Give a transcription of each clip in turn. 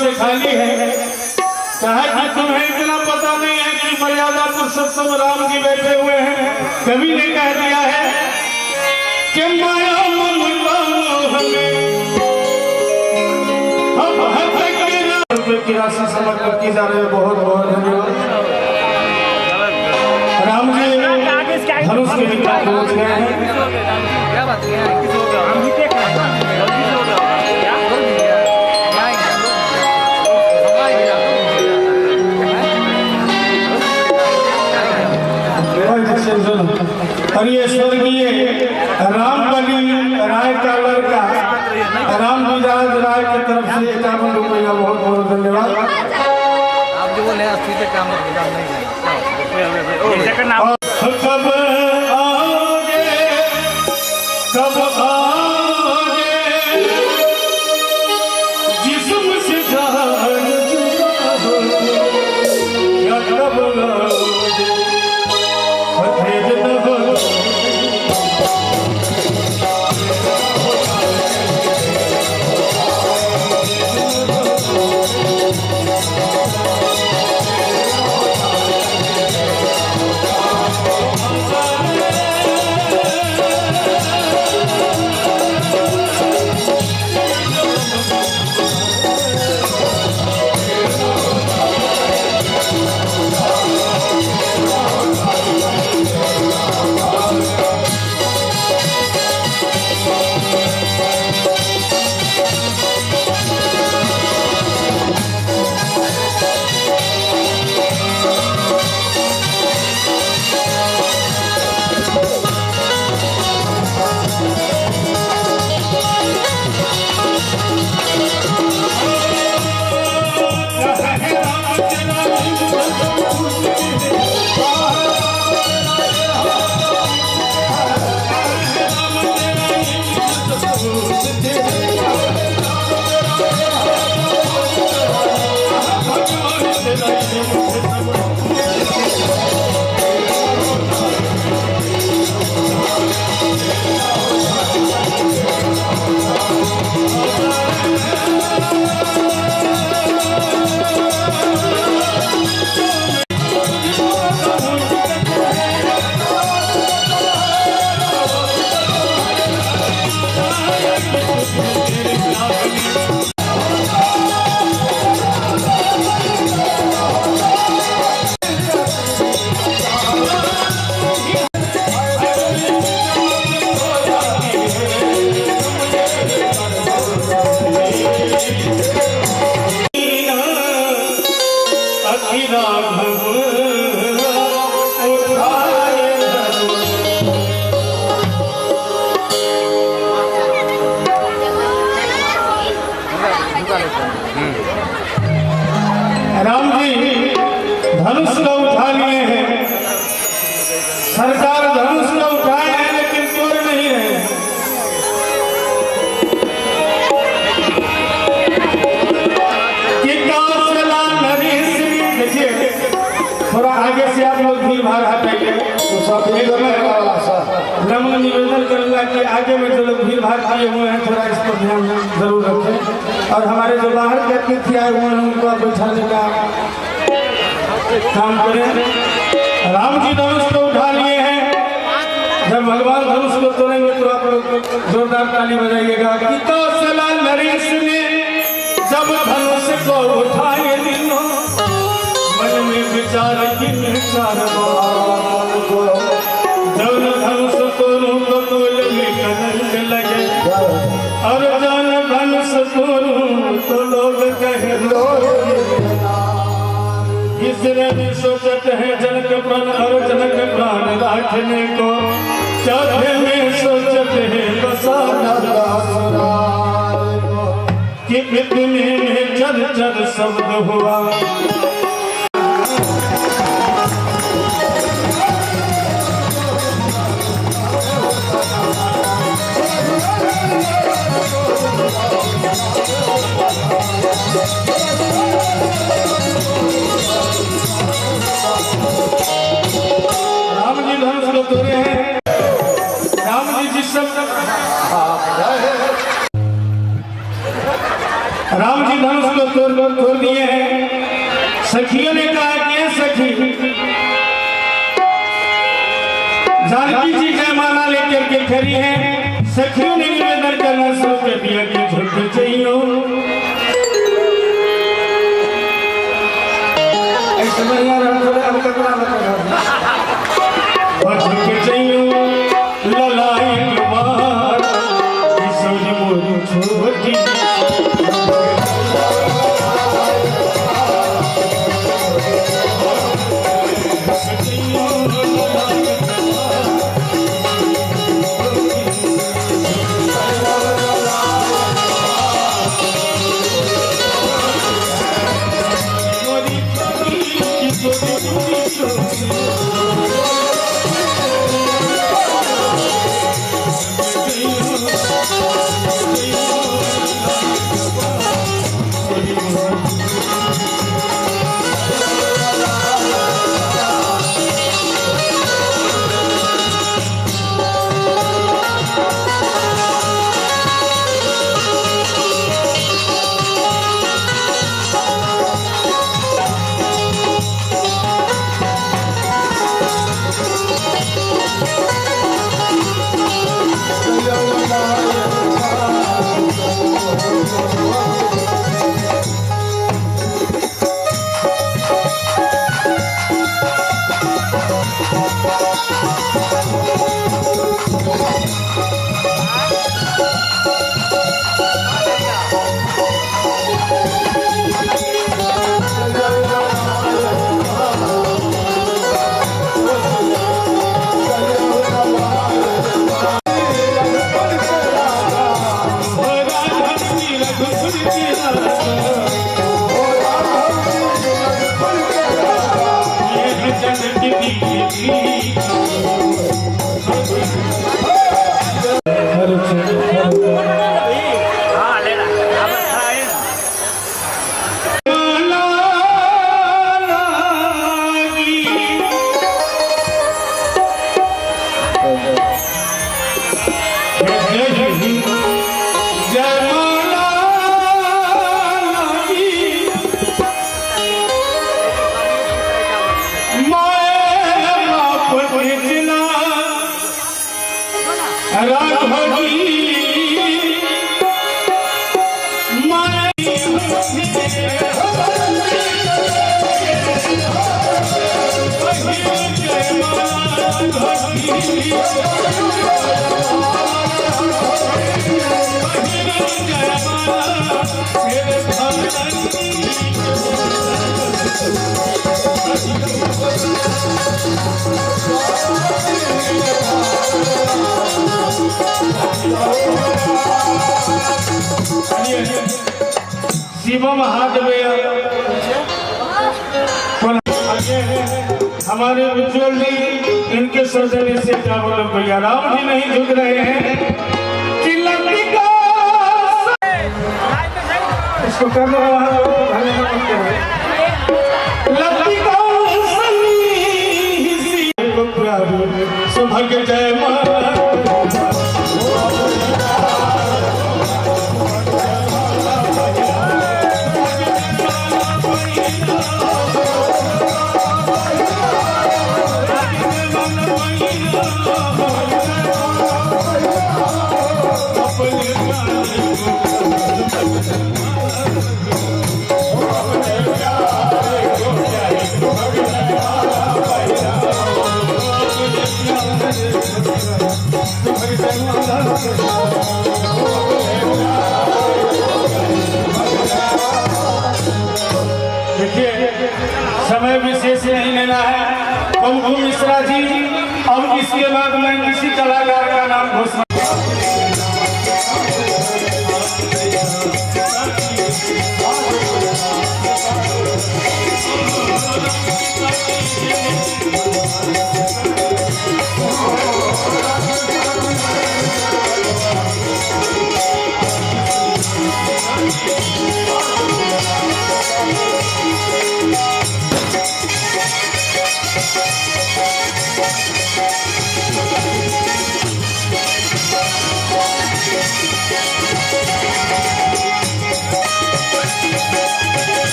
से खाली है। चाहे कि तुम्हें इतना पता नहीं है कि मर्यादा पुरुषोत्तम राम जी बैठे हुए हैं। कवि ने कह दिया है कि माया ममता हमें की राशि समर्पित की जा रही है। बहुत बहुत धन्यवाद। राम जी धनुष के निकट पहुंच गए हैं। क्या बात है? और ये स्वर्गीय रामबली राय का लड़का राम विराज राय की तरफ से 51 रुपया बहुत बहुत धन्यवाद। आप जो बोले सीधे काम कब आओगे कब आओगे जिस्म से जान जुदा हो या कब आओगे फतेह न हो। राम जी धनुष को उठा लिए हैं। सरकार धनुष को उठाए हैं लेकिन तोड़ नहीं रहे। कि कौशला नरेश देखिए थोड़ा आगे से आप लोग भीड़ भाड़ हटाइए तो सब नम्र निवेदन करूंगा कि आगे में जो लोग भीड़ भाड़ किए हुए हैं थोड़ा इस पर ध्यान जरूर रखें। और हमारे जो बाहर के अतिथि आए हुए हैं उनको बैठाने का काम करें। राम जी धनुष को उठा लिए हैं। जब भगवान धनुष को तोड़ेंगे तो आप लोग जोरदार ताली बजाइएगा। कि कौशला नरेश ने जब धनुष को उठाए दिनों मन में विचार की विचार जब धनुष तोड़ूं तो कोल में कलंक लगे और जन धनुष तोड़ूं तो लोग कहे तीसरे में सोचत है जनक प्राण और जनक प्राण राखने को। चौथे में सोचत है बसाना कि इतने में चर चर शब्द हुआ। राम जी धनुष को तोड़े हैं। राम जी जिस राम जी धनुष को तोड़ दिए हैं। सखियों ने कहा कि सखी जानकी जी जयमाला लेकर के खड़ी है। सखियों ने निवेदन करना शुरू कर दिया कि झुक चाहिए ऐसे में यार हम थोड़े अब कतना लगा झुक चाहिए ललाई बार सोनी मोरू छोटी शिवम हार्डवेयर हमारे उज्जवल जी इनके सौजन्य से क्या बोलो भैया राम जी नहीं झुक रहे हैं कि लंबिका इसको कर लो लंबिका सौभाग्य जय माता देखिए समय विशेष नहीं लेना है कुमकुम मिश्रा जी। अब इसके बाद मैं किसी कलाकार का नाम घोषणा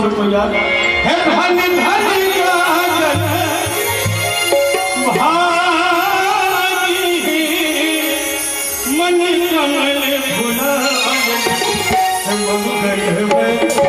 रुपया है धन धन काजल भागी मन कमल भुलाए मंगल में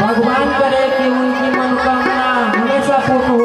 भगवान करे कि उनकी मनोकामना हमेशा पूर्ण हो।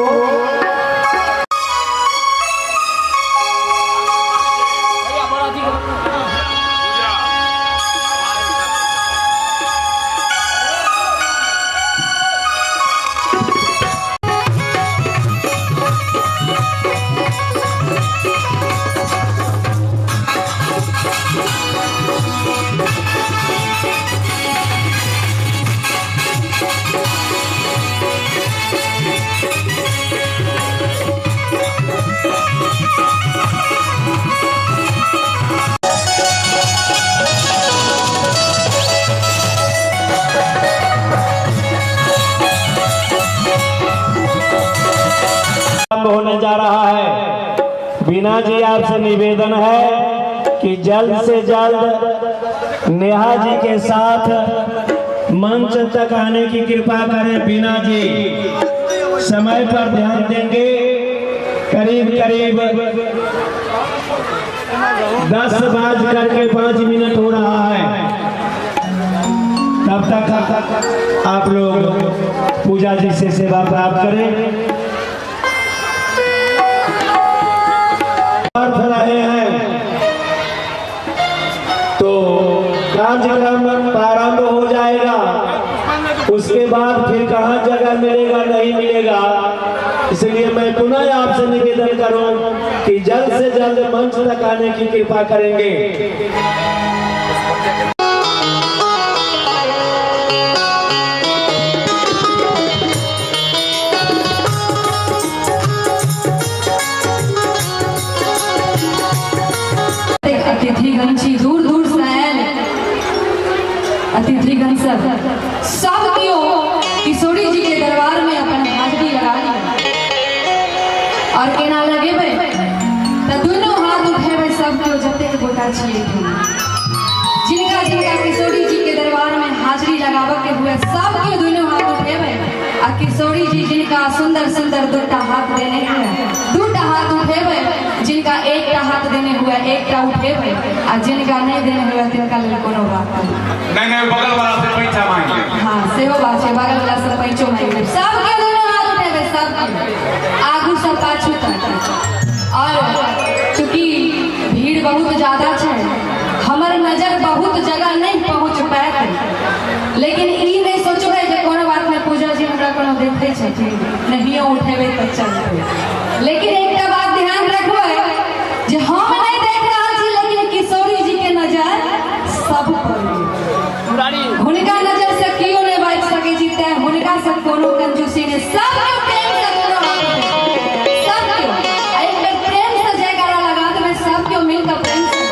प्रारंभ होने जा रहा है। बीना जी आपसे निवेदन है कि जल्द से जल्द नेहा जी के साथ मंच तक आने की कृपा करें। बीना जी समय पर ध्यान देंगे। करीब करीब 10:05 हो रहा है। तब तक आप लोग पूजा जी से सेवा प्राप्त करें। रहे हैं तो कार्यक्रम प्रारंभ हो जाएगा। उसके बाद फिर कहाँ जगह मिलेगा नहीं मिलेगा, इसलिए मैं पुनः आपसे निवेदन करूं कि जल्द से जल्द मंच तक आने की कृपा करेंगे। अतिथिगण जी दूर दूर से आए, अतिथिगण सब क्यों किशोरी जी के दरबार में अपन हाजरी लगा ली और केना लगे तो दोनों हाथ उठे सब क्यों जते गोटा छिए जिनका जिनका किशोरी जी के दरबार में हाजरी लगावे के हुए सब क्यों दोनों हाथ उठे और किशोरी जी जिनका सुंदर सुंदर दूटा हाथ देने हुए दूटा हाथ उठे जिनका एक हाथ देने हुए एक उठे और जिनका नहीं देने हुए तिनका कोनो बात नहीं बगल वाला से पैसा मांगे। हाँ सेहो बात है, बगल वाला से पैसो मांगे सब के दोनों हाथ उठे सब आगू सब पाछू तक। और चूंकि भीड़ बहुत ज्यादा है, हमार नजर बहुत जगह नहीं पहुंच पाए, लेकिन ई नहीं सोचबे जे कोनो बात में पूजा जी हमरा कोनो देखे छथिन नहीं उठेबे त चलते। लेकिन एक बात ध्यान रखबे जे हम नहीं देख रहल छी, लेकिन किशोरी जी के नजर सब पर हुनका नजर से क्यों नहीं बच सके जी, तै हुनका से कोनो कंजूसी ने सब प्रेम से सब क्यों एक बार प्रेम से जयकारा लगा देबे सब क्यों मिलकर प्रेम से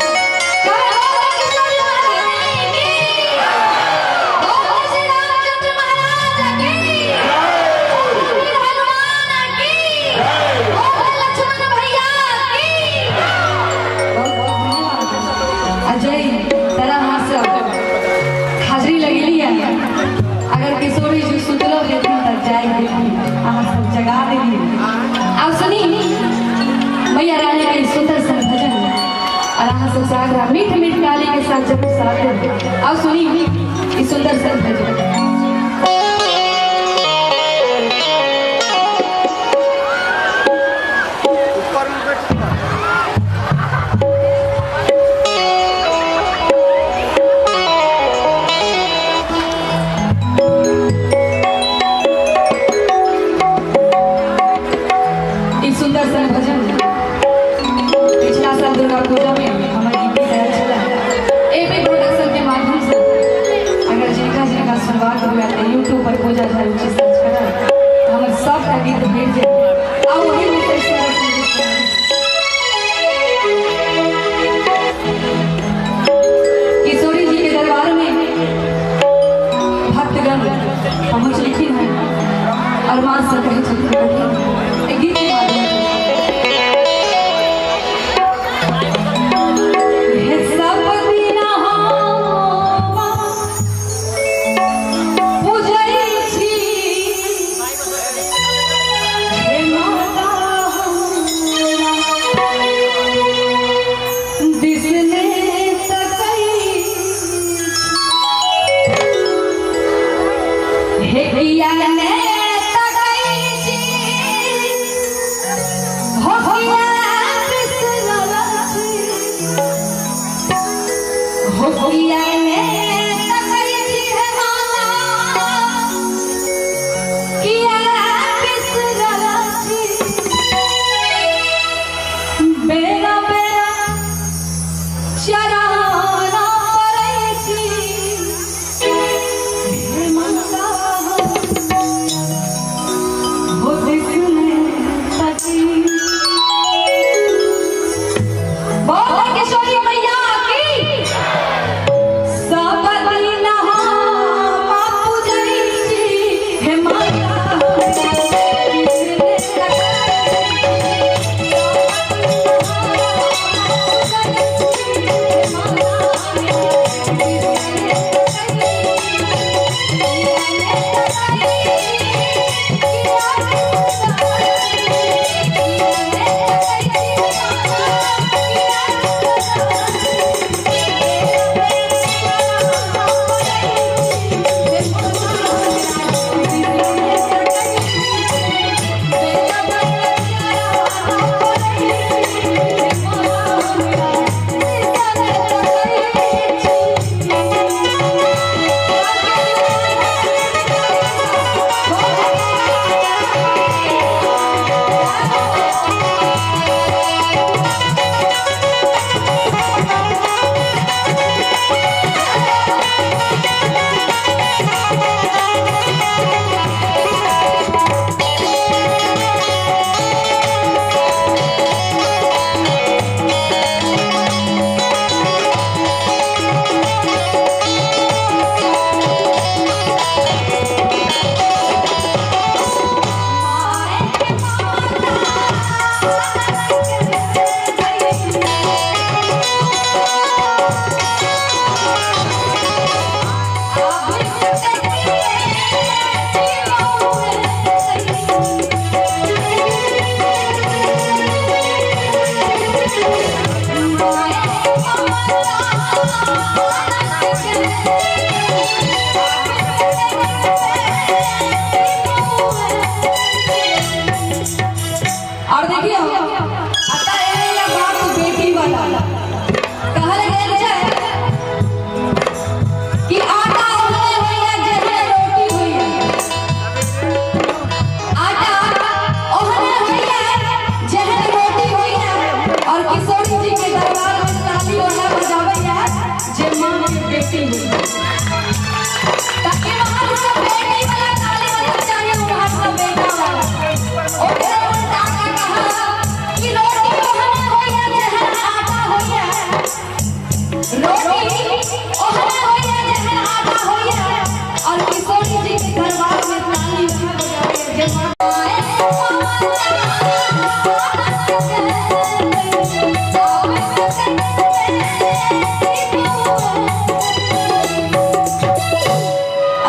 हाजरी लगेली है। अगर किशोरी जी सुतलो लेकिन तक जाए सब जगा देली। अब सुनी मैया रानी के सुंदर सन भजन और सब सागरा मीठ मीठ गाली के साथ जब साथ अब सुनी इस सुंदर सन भजन। यूट्यूब पर पूजा झाड़ी सर्च करा हमारे सब का गीत भेज दे और वही में किशोरी जी के दरबार में भक्तगण पहुंच लिखी है और मां से कहे छठी एक गीत हे किया ने तकई छी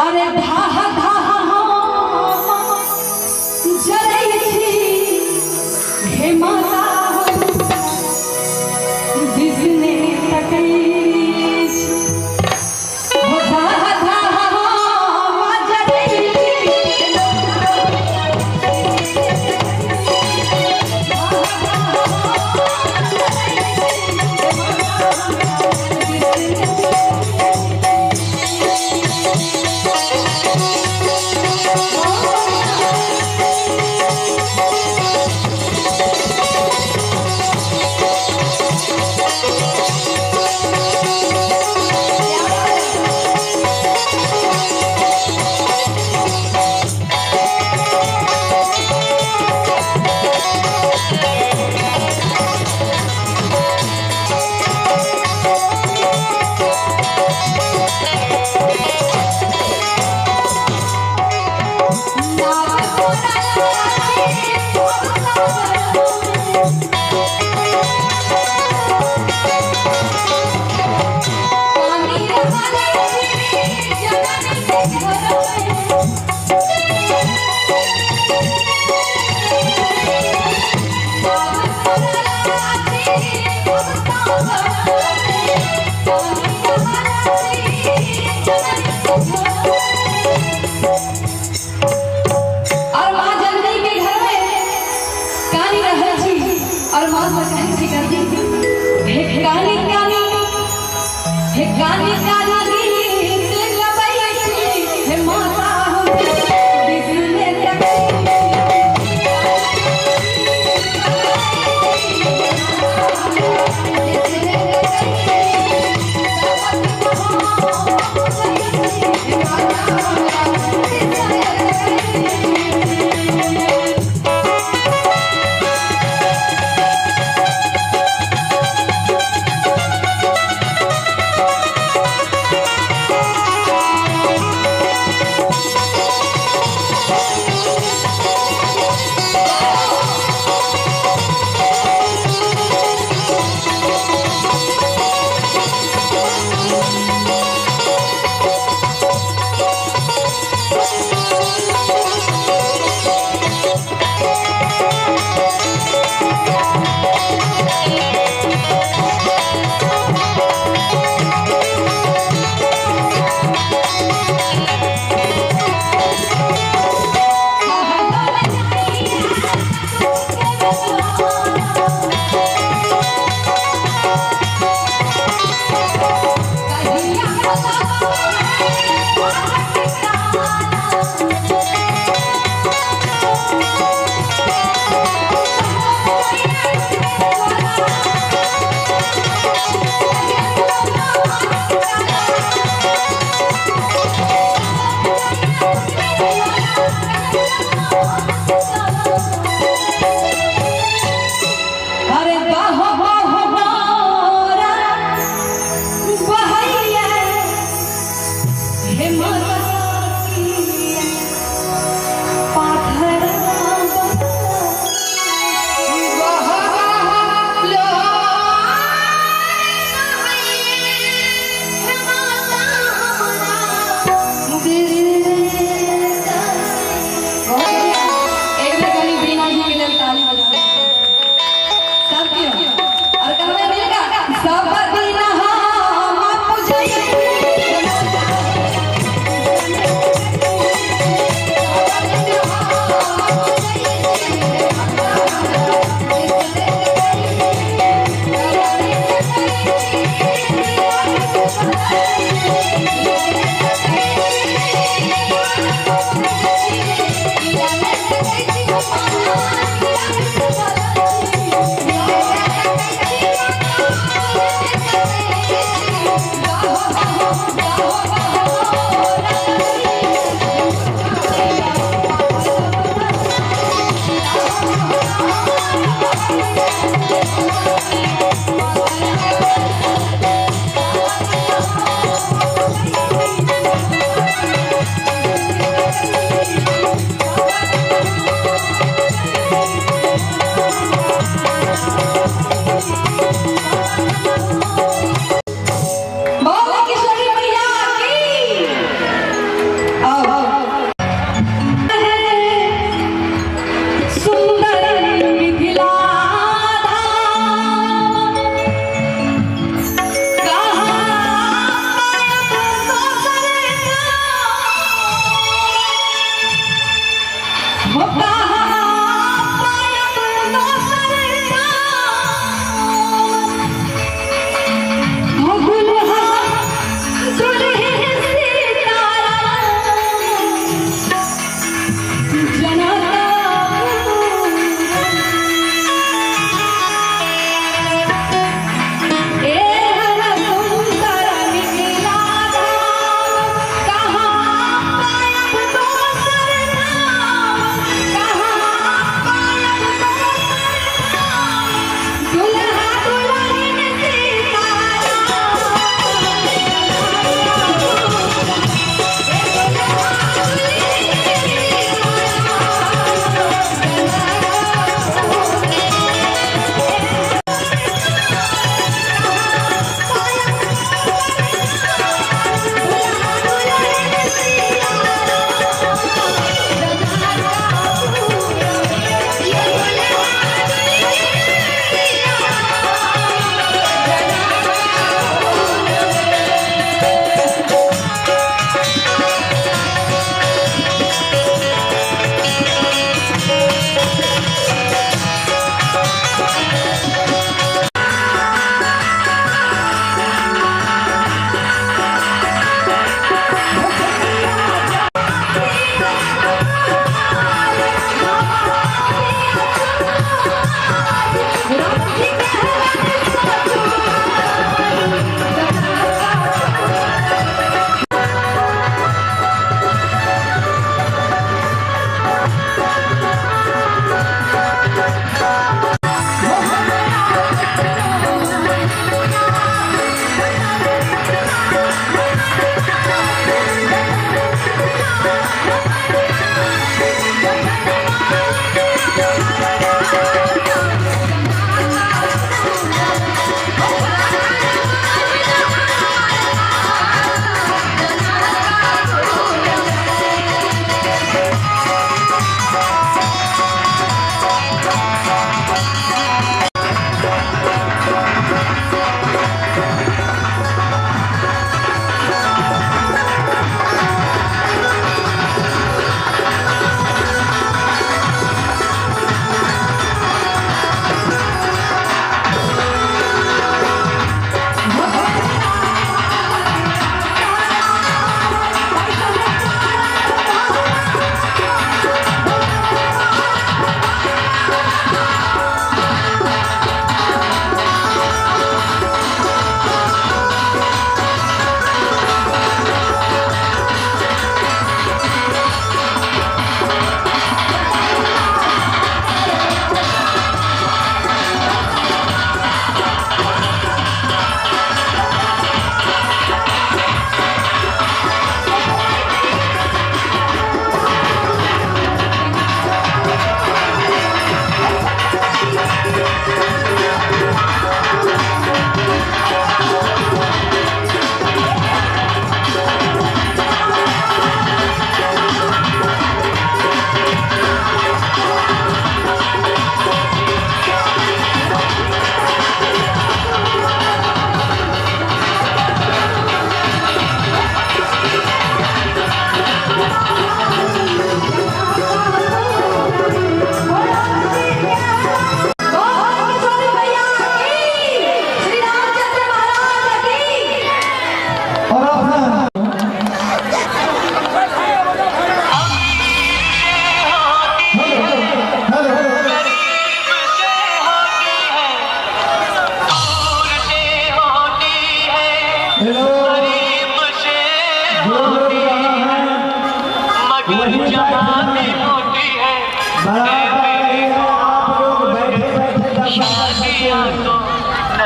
अरे धाहा धाहा जरई थी हे माता बिजने तकई हो धाहा धाहा जरई और मां से कहे छी करती हे कानी कानी हे कानी कानी गीत गबई छी हे माता हो बिजने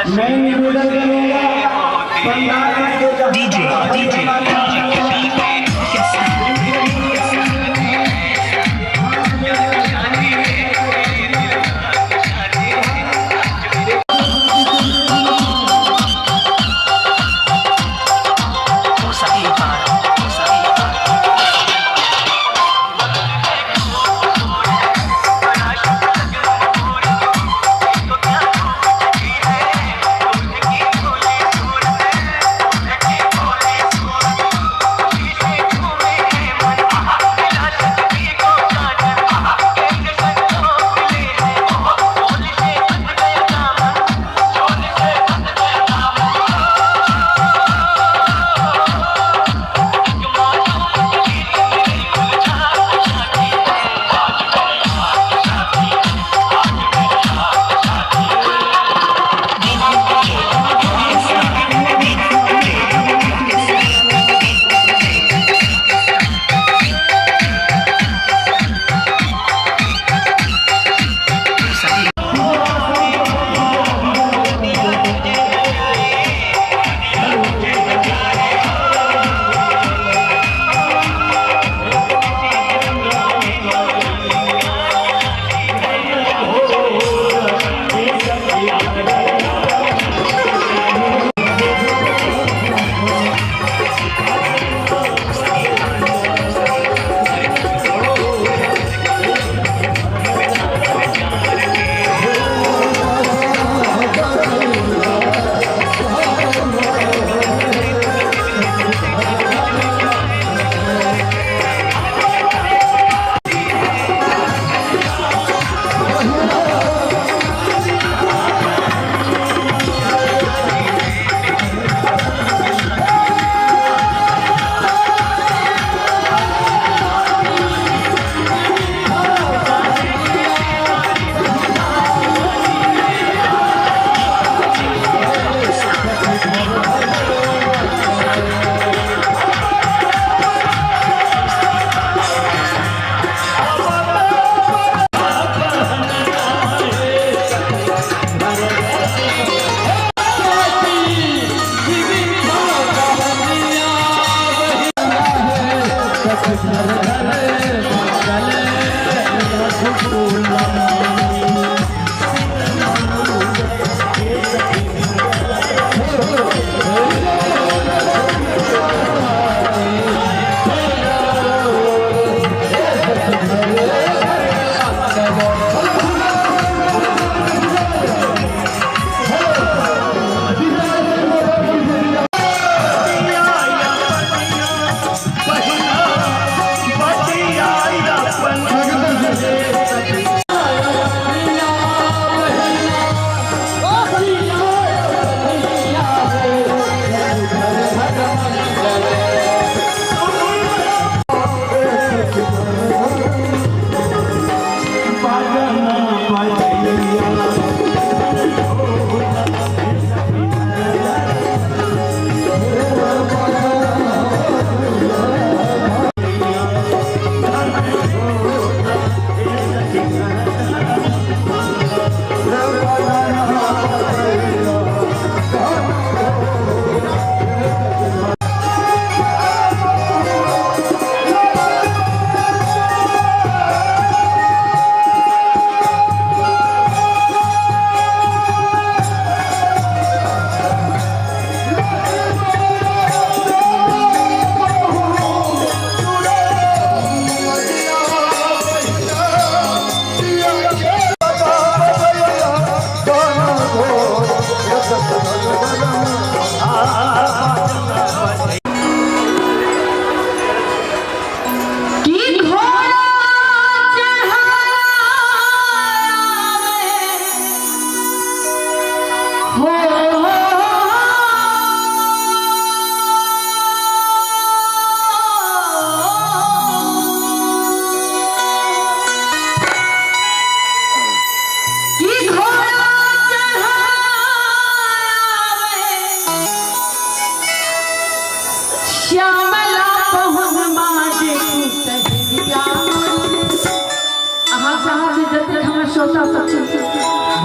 मैं निवेदन करूंगा DJ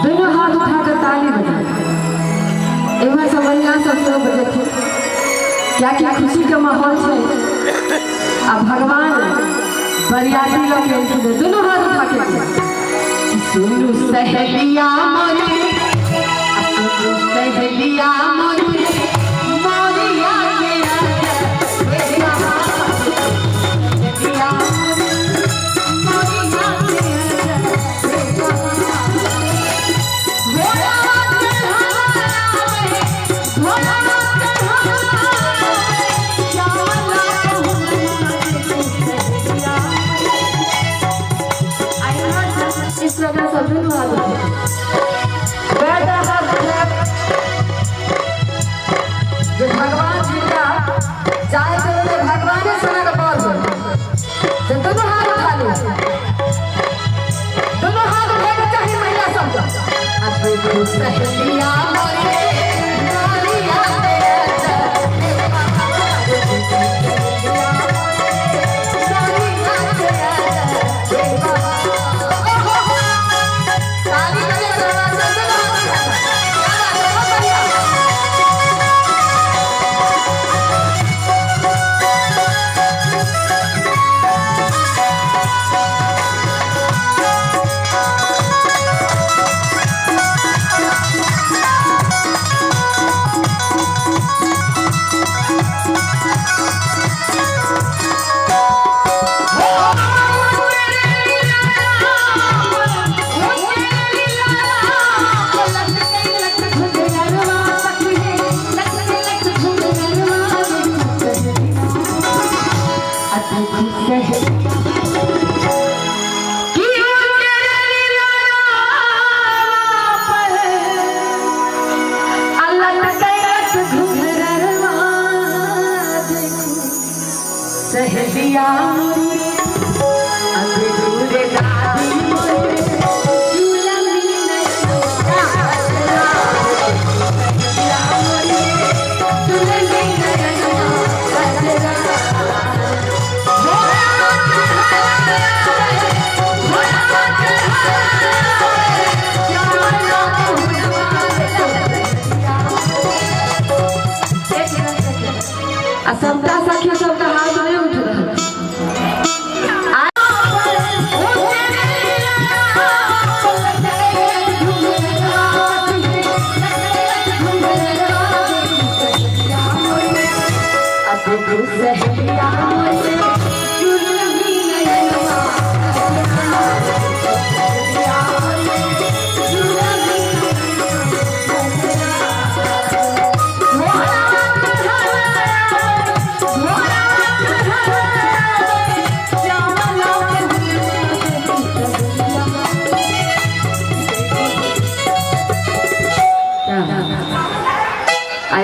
दोनों हाथ उठाकर ताली बजाए। एवं समैया सब बजे थे क्या क्या खुशी का माहौल है। अब भगवान बरियाती लोग दोनों हाथ उठा के सुनु सहेलिया मोरी, सुनु सहेलिया मोरी, मोरिया के इस तरह सब जो भगवान जी का चाहे तो भगवान सुना का पाल जो दोनों हाथ उठा ले, दोनों हाथ उठाना चाहिए महिला सबका।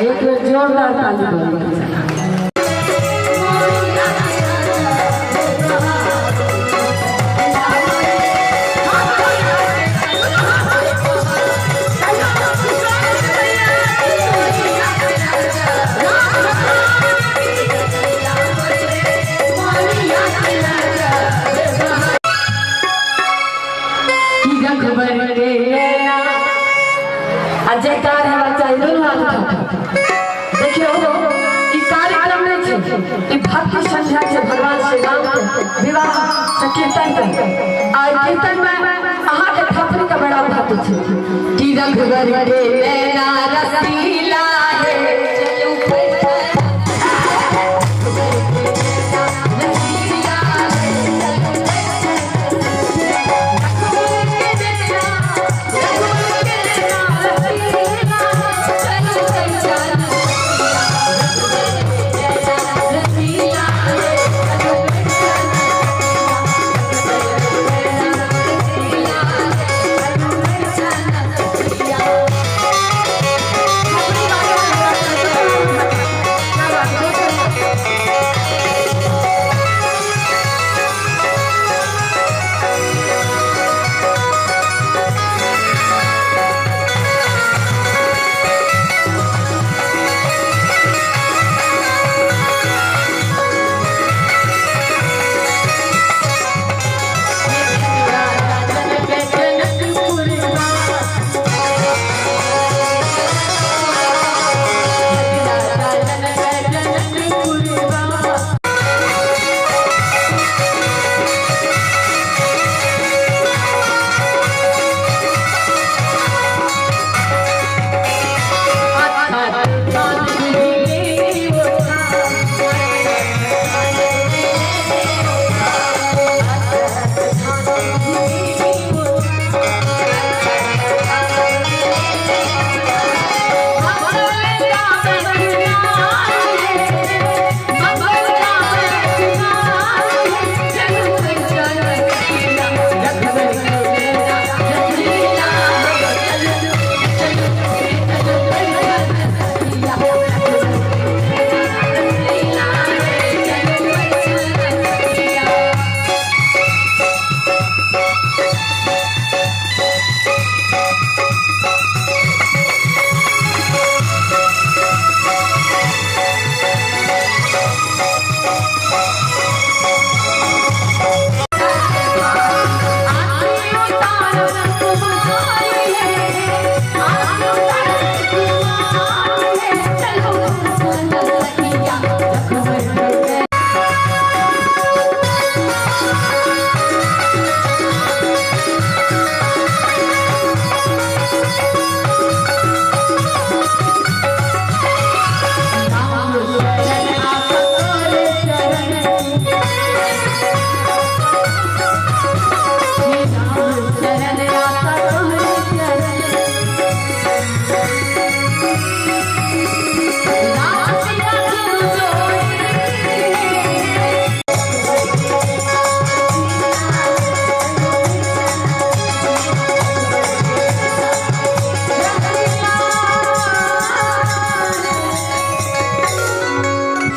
एक जोरदार ताली बजाओ। जयकार है बच्चा दोनों हाथ देखियो ई कार्यक्रम में छे ई भक्ति संध्या से भगवान श्री राम के विवाह से कीर्तन के आ कीर्तन में अहाँ के ठाकुर का बड़ा भक्त छे की रघुवर के नैना रसीला है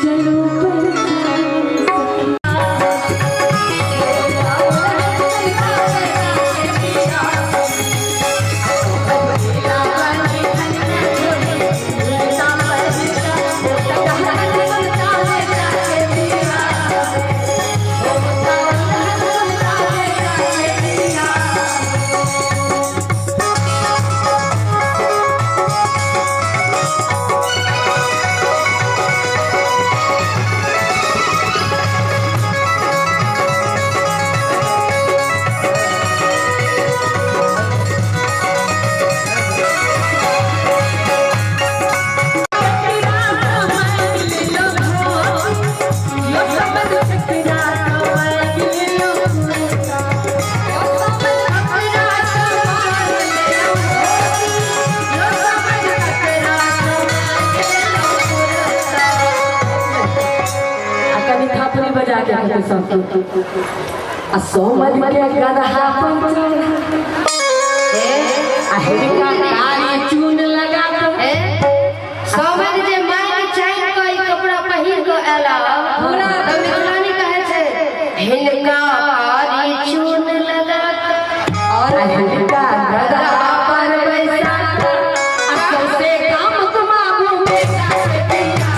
चलू सोमल के गदहा पर हेरिका काली चून लगा समझ जे माइक चाइन कोई कपड़ा पहिर को आला पूरा दमिलानी कहे छे हिनका कारी चून लगा और हिनका गदा पर बैसा असल से काम घुमाबू में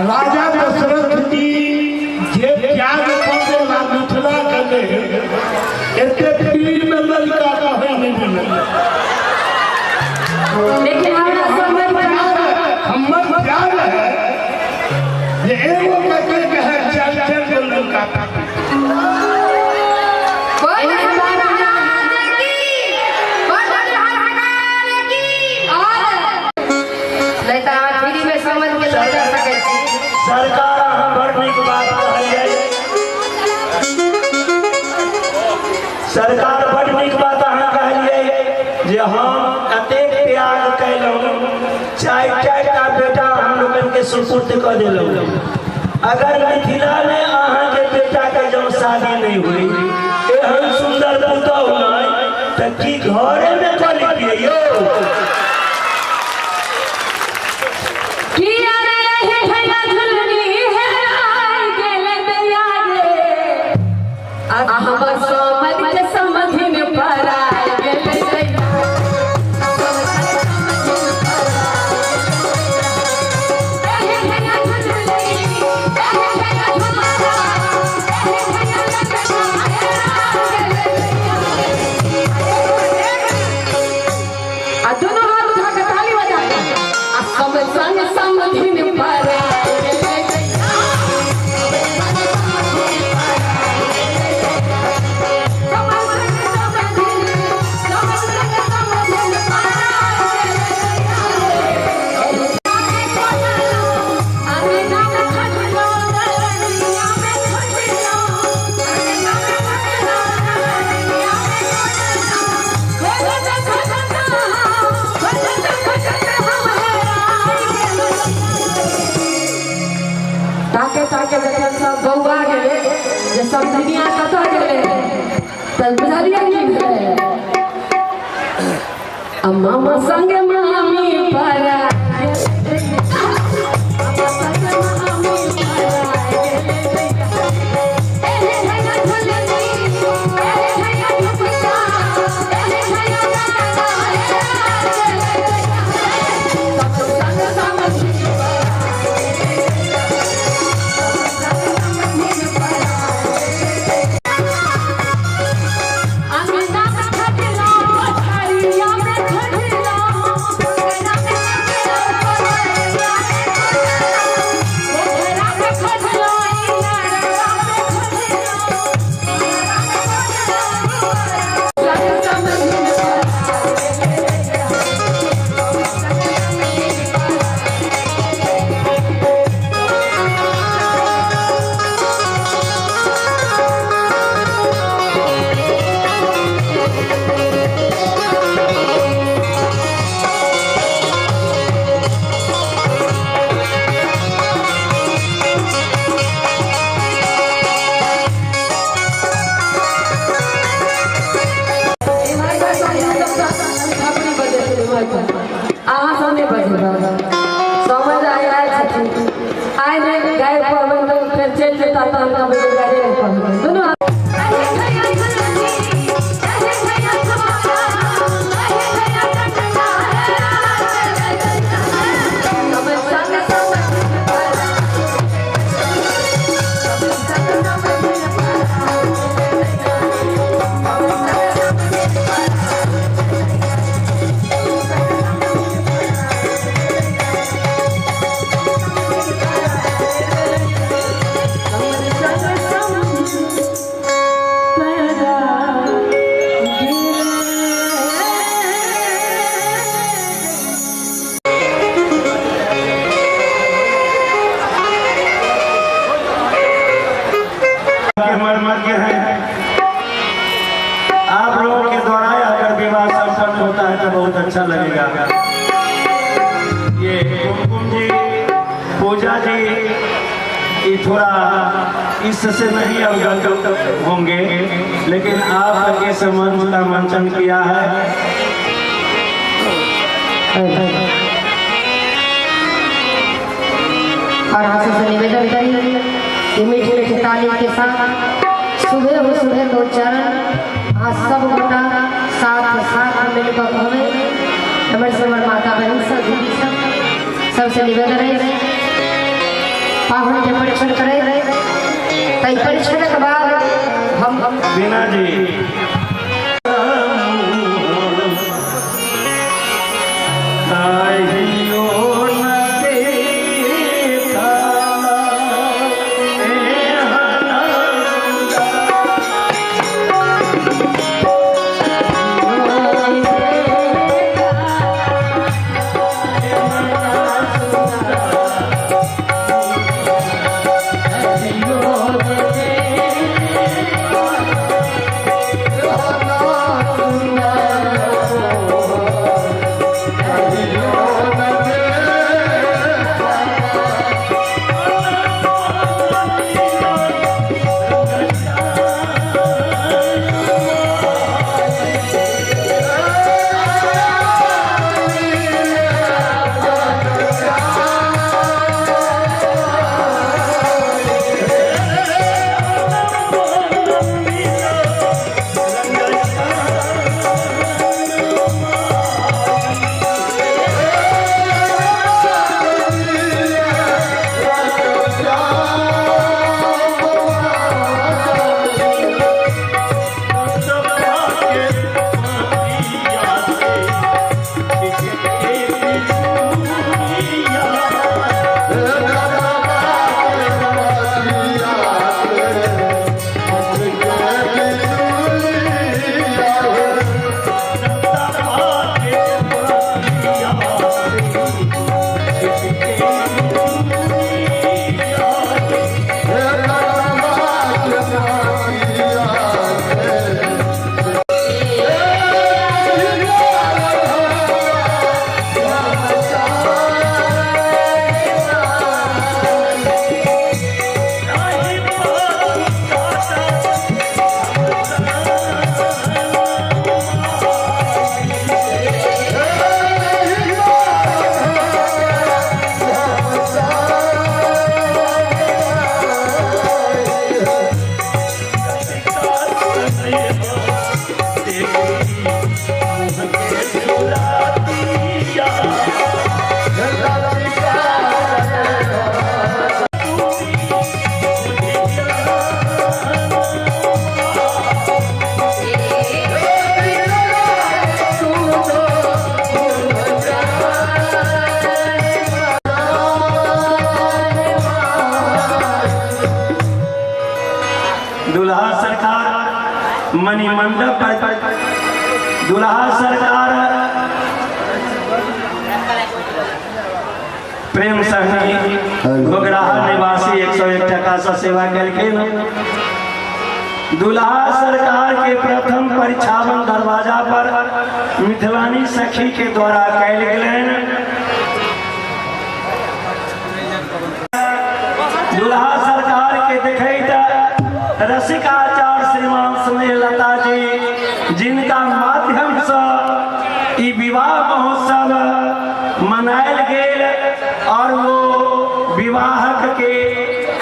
राजा दशरथ जी जे त्याग करेला मिथिला के एते पीर में लड़का कहे नहीं मिले लेकिन हमरा हमर प्यार है ये एगो कहते कहे चल लड़का कोई नहीं सरकार हम बड़ नीक बात कहलिए सरकार बड़ नीक बात अहाँ कहलिए जे हम एतेक त्याग कैलहुँ चारिटा बेटा हम लोगन के सुपुर्द कऽ देलहुँ अगर मिथिला में अहाँ के बेटा के जब शादी नहीं हुई एहन सुंदर पुतहु नहीं तो की घरे में कर लिये यो पोता के जखन सब बौआ गेले जे सब दुनिया कतऽ गेले तब बुझलियै की भेलै आ मामा संगे मामी पारा अच्छा लगेगा। ये कुमकुम जी, पूजा जी, ये थोड़ा इससे नहीं अवगत होंगे, लेकिन आप इस मंच का मंचन किया है। और हाथों से निवेदन करें कि मीठी मीठी ताली के साथ सुबह हो सुबह दो चरण आज सब गोटा साथ मिलकर हमें हमारे समर माता बहन सब सबसे निवेदन है पावन के परीक्षण करें। कई परीक्षण के बाद हम बीना जी दुल्हा सरकार मणिमंडप पर दुल्हा सरकार प्रेम सहनी गोगराहा निवासी 101 टका से सेवा कलखिन। दुल्हा सरकार के प्रथम परीक्षावन दरवाजा पर मिथिलानी सखी के द्वारा कयल गेलनि। दुल्हा सरकार के देखैत रसिकाचार्य श्रीमान स्नेह लता जी जिनका माध्यम से ई विवाह महोत्सव मनायल गेल और वो विवाहक के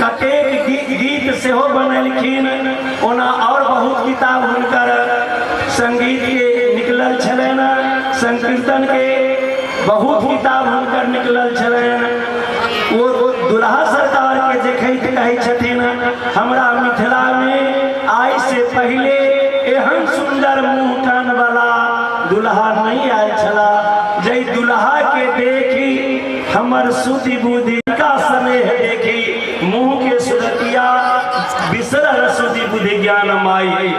कतेक गीत सेहो बनलखिन। ओना और बहुत किताब हुनकर संगीत के निकलल छलनि, संकीर्तन के बहुत किताब हुनकर निकलल छलनि। वो दुल्हा सरकार के देखैत कहै छथिन हमरा मिथिला में आइ से पहले एहन सुंदर मुँह कान वाला दुल्हा नहीं आयल छला। जै दुल्हा के देखी हमर सुधि बुद्धि का स्नेह देखी मुँह के सुरतिया बिसरल सुधि बुद्धि ज्ञान माई।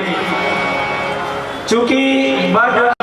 चूँकि बड़